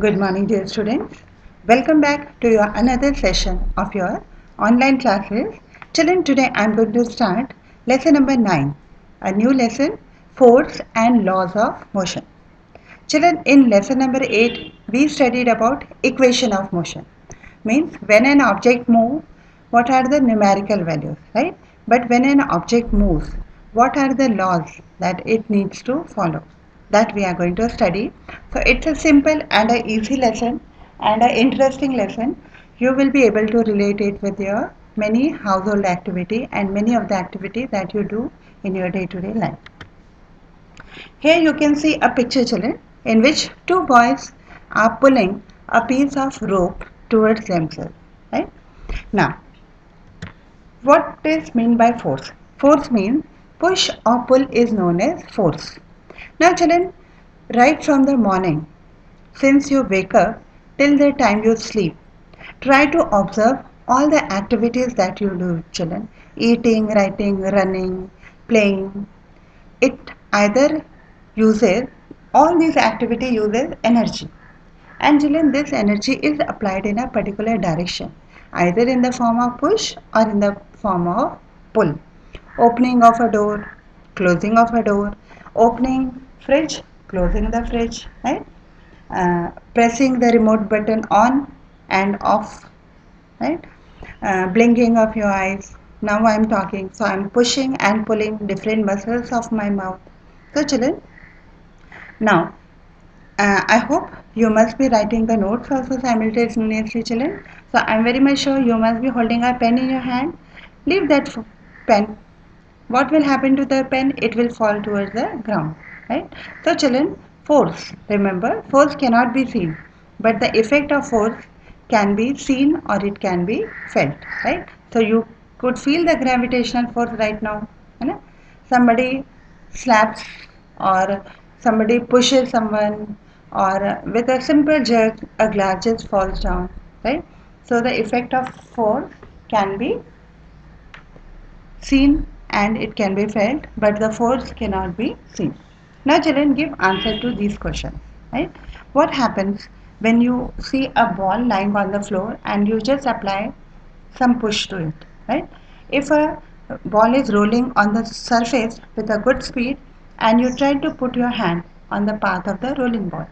Good morning, dear students. Welcome back to your another session of your online classes. Children, today I am going to start lesson number 9, a new lesson, force and laws of motion. Children, in lesson number 8, we studied about equation of motion. Means when an object moves, what are the numerical values, right? But when an object moves, what are the laws that it needs to follow? That we are going to study. So it's a simple and a easy lesson and an interesting lesson. You will be able to relate it with your many household activity and many of the activity that you do in your day-to-day life. Here you can see a picture, children, in which two boys are pulling a piece of rope towards themselves. Right? Now, what is meant by force? Force means push or pull is known as force. Now, children, right from the morning, since you wake up till the time you sleep, try to observe all the activities that you do, children. Eating, writing, running, playing. It either uses, all these activity uses energy. And children, this energy is applied in a particular direction, either in the form of push or in the form of pull. Opening of a door, closing of a door, opening fridge, closing the fridge, right? Pressing the remote button on and off, right? Blinking of your eyes. Now I am talking, so I am pushing and pulling different muscles of my mouth. So children, now I hope you must be writing the notes also simultaneously, children. So I'm very much sure you must be holding a pen in your hand. Leave that pen. What will happen to the pen? It will fall towards the ground, right? So children, force. Remember, force cannot be seen, but the effect of force can be seen or it can be felt, right? So you could feel the gravitational force right now. Right? Somebody slaps or somebody pushes someone or with a simple jerk a glass just falls down, right? So the effect of force can be seen and it can be felt, but the force cannot be seen. Now children, give answer to these questions, right? What happens when you see a ball lying on the floor and you just apply some push to it, right? If a ball is rolling on the surface with a good speed and you try to put your hand on the path of the rolling ball,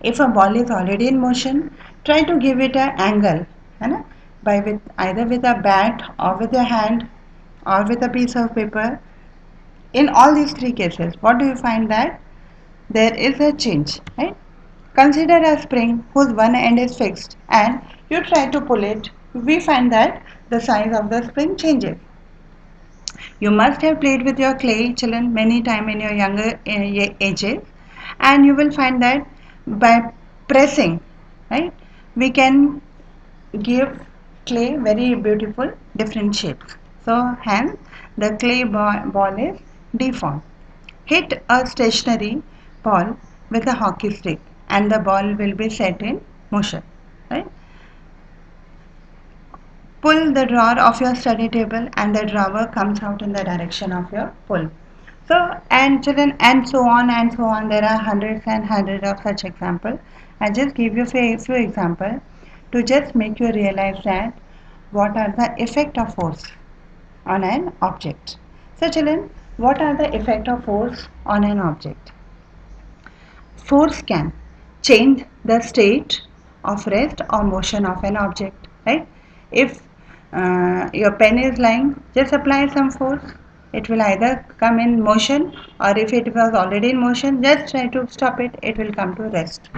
if a ball is already in motion, try to give it an angle, है by with either with a bat or with your hand or with a piece of paper. In all these three cases, what do you find that there is a change, right? Consider a spring whose one end is fixed and you try to pull it. We find that the size of the spring changes. You must have played with your clay, children, many times in your younger ages, and you will find that by pressing, right, we can give clay very beautiful different shapes. So, hence, the clay ball is deformed. Hit a stationary ball with a hockey stick, and the ball will be set in motion, right? Pull the drawer of your study table and the drawer comes out in the direction of your pull. So and children and so on and so on. There are hundreds and hundreds of such examples. I just give you a few examples to just make you realize that what are the effect of force on an object. So children, what are the effect of force on an object? Force can change the state of rest or motion of an object, right? If your pen is lying, just apply some force. It will either come in motion, or if it was already in motion, just try to stop it. It will come to rest,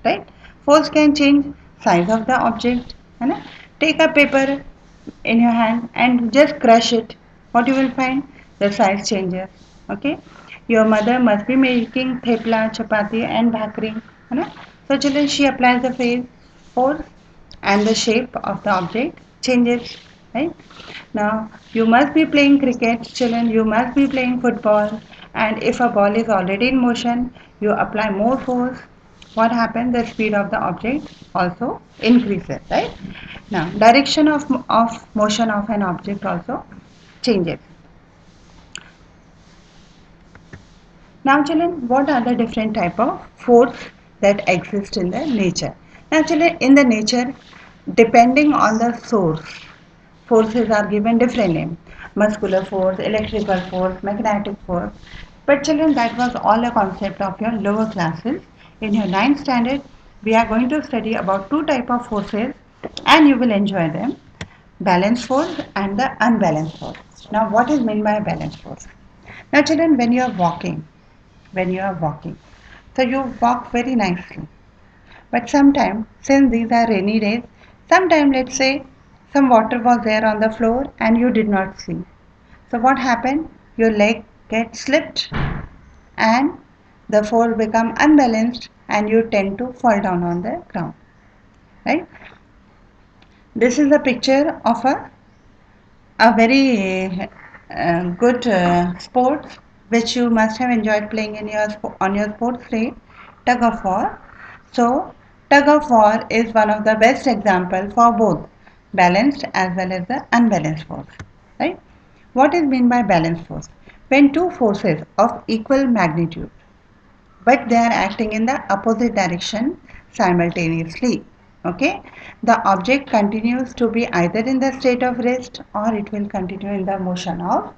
right? Force can change size of the object. है Take a paper in your hand and just crush it. What you will find? The size changes. Okay. Your mother must be making thepla, chapati and bhakri. So children, she applies the force and the shape of the object changes. Right. Now you must be playing cricket, children. You must be playing football. And if a ball is already in motion, you apply more force. What happens? The speed of the object also increases, right? Now, direction of motion of an object also changes. Now children, what are the different type of force that exist in the nature. Naturally, in the nature, depending on the source, forces are given different names: muscular force, electrical force, magnetic force. But children, that was all a concept of your lower classes. In your ninth standard, we are going to study about two type of forces, and you will enjoy them: balanced force and the unbalanced force. Now, what is meant by balanced force? Now, children, when you are walking, so you walk very nicely. But sometimes, since these are rainy days, sometimes let's say some water was there on the floor and you did not see. So what happened? Your leg gets slipped and the force become unbalanced and you tend to fall down on the ground. Right? This is a picture of a very good sport which you must have enjoyed playing in your on your sports day, tug of war. So tug of war is one of the best example for both balanced as well as the unbalanced force. Right? What is meant by balanced force? When two forces of equal magnitude but they are acting in the opposite direction simultaneously. Okay, the object continues to be either in the state of rest or it will continue in the motion of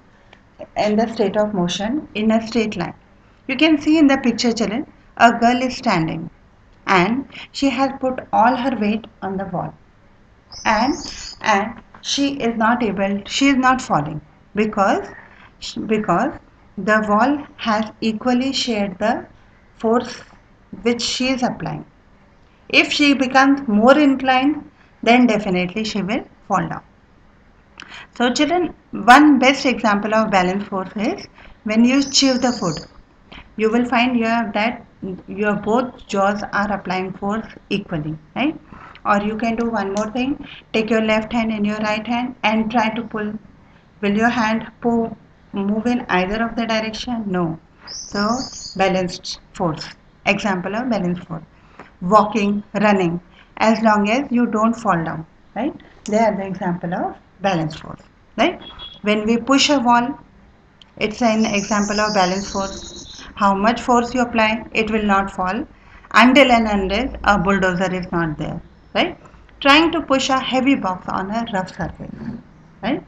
in the state of motion in a straight line. You can see in the picture, children, a girl is standing and she has put all her weight on the wall, and she is not falling because because the wall has equally shared the force which she is applying. If she becomes more inclined, then definitely she will fall down. So children, one best example of balance force is when you chew the food. You will find that your both jaws are applying force equally, right? Or you can do one more thing: take your left hand in your right hand and try to pull. Will your hand move in either of the direction? No. So balanced force, example of balanced force: walking, running, as long as you don't fall down, right? They are the example of balanced force, right? When we push a wall, it's an example of balance force. How much force you apply, it will not fall until and unless a bulldozer is not there, right? Trying to push a heavy box on a rough surface, right?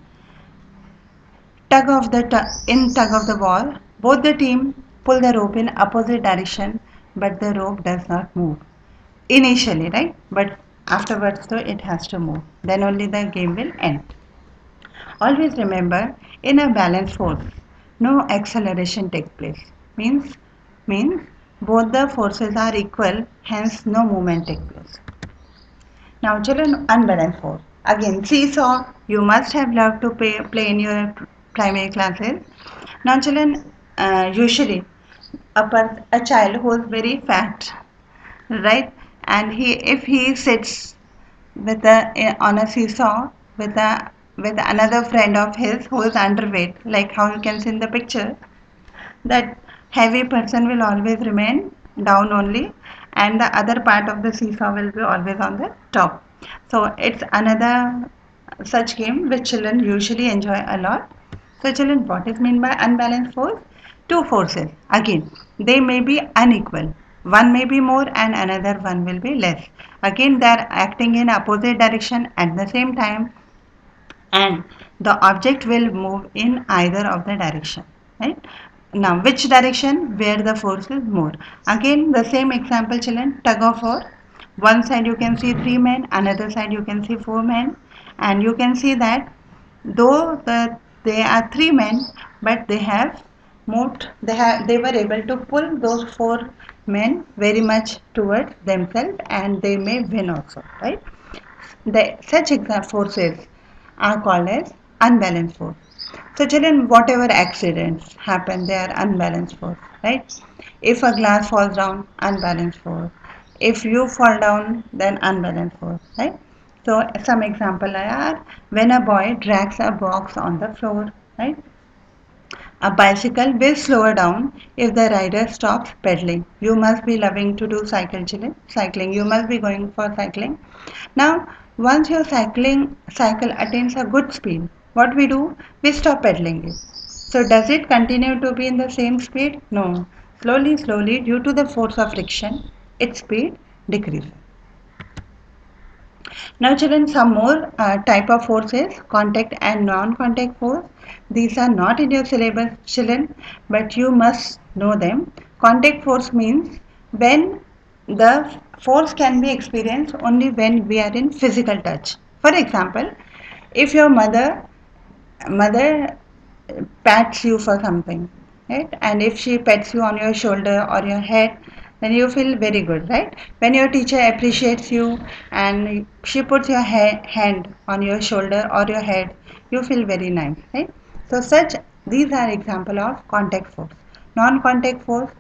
Tug of the war, both the team pull the rope in opposite direction, but the rope does not move initially, right? But afterwards, though, it has to move. Then only the game will end. Always remember, in a balanced force, no acceleration takes place. Means both the forces are equal, hence no movement takes place. Now, children, unbalanced force. Again, seesaw. You must have loved to play in your primary classes. Now, children, usually a child who is very fat, right? And if he sits on a seesaw with another friend of his who is underweight, like how you can see in the picture, that heavy person will always remain down only, and the other part of the seesaw will be always on the top. So it's another such game which children usually enjoy a lot. So children, what is meant by unbalanced force? Two forces. Again, they may be unequal. One may be more and another one will be less. Again, they are acting in opposite direction at the same time, and the object will move in either of the direction, right? Now, which direction? Where the force is more. Again, the same example, children: tug of war. One side you can see three men, another side you can see four men, and you can see that though they are three men, but they were able to pull those four men very much towards themselves, and they may win also, right? Such forces are called as unbalanced force. So children, whatever accidents happen, they are unbalanced force, right? If a glass falls down, unbalanced force. If you fall down, then unbalanced force, right? So some example are when a boy drags a box on the floor, right? A bicycle will slow down if the rider stops pedaling. You must be loving to do cycling. You must be going for cycling. Now, once your cycle attains a good speed, what we do? We stop pedaling it. So does it continue to be in the same speed? No. Slowly, due to the force of friction, its speed decreases. Now children, some more type of forces, contact and non-contact force. These are not in your syllabus children, but you must know them. Contact force means when the force can be experienced only when we are in physical touch. For example, if your mother pats you for something, right? And if she pets you on your shoulder or your head, then you feel very good, right? When your teacher appreciates you and she puts your hand on your shoulder or your head, you feel very nice, right? So such these are example of contact force. Non-contact force,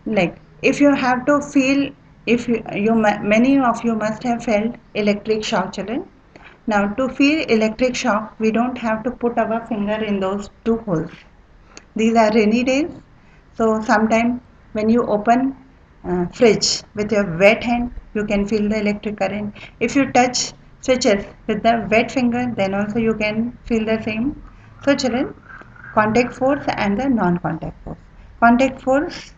like if you have to feel, if you many of you must have felt electric shock, children. Now, to feel electric shock, we don't have to put our finger in those two holes. These are rainy days, so sometimes when you open fridge with your wet hand, you can feel the electric current. If you touch switches with the wet finger, then also you can feel the same. So, children, contact force and the non-contact force. Contact force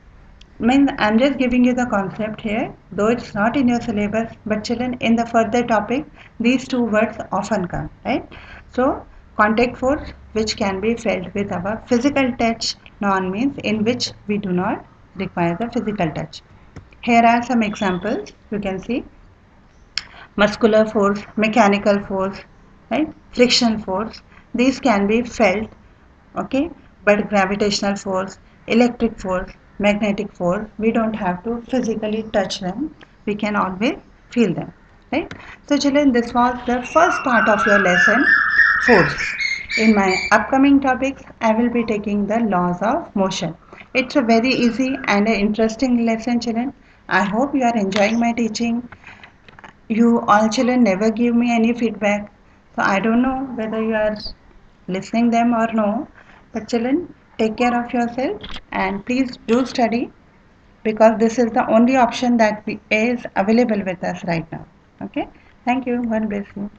means I'm just giving you the concept here, though it's not in your syllabus, but children, in the further topic, these two words often come, right? So, contact force, which can be felt with our physical touch, non means in which we do not require the physical touch. Here are some examples you can see: muscular force, mechanical force, right? Friction force. These can be felt, okay, but gravitational force, electric force, magnetic force, we don't have to physically touch them, we can always feel them, right? So children, this was the first part of your lesson, force. In my upcoming topics I will be taking the laws of motion. It's a very easy and an interesting lesson, children. I hope you are enjoying my teaching. You all children never give me any feedback, so I don't know whether you are listening them or no. But children, take care of yourself and please do study, because this is the only option that is available with us right now. Okay, thank you. God bless you.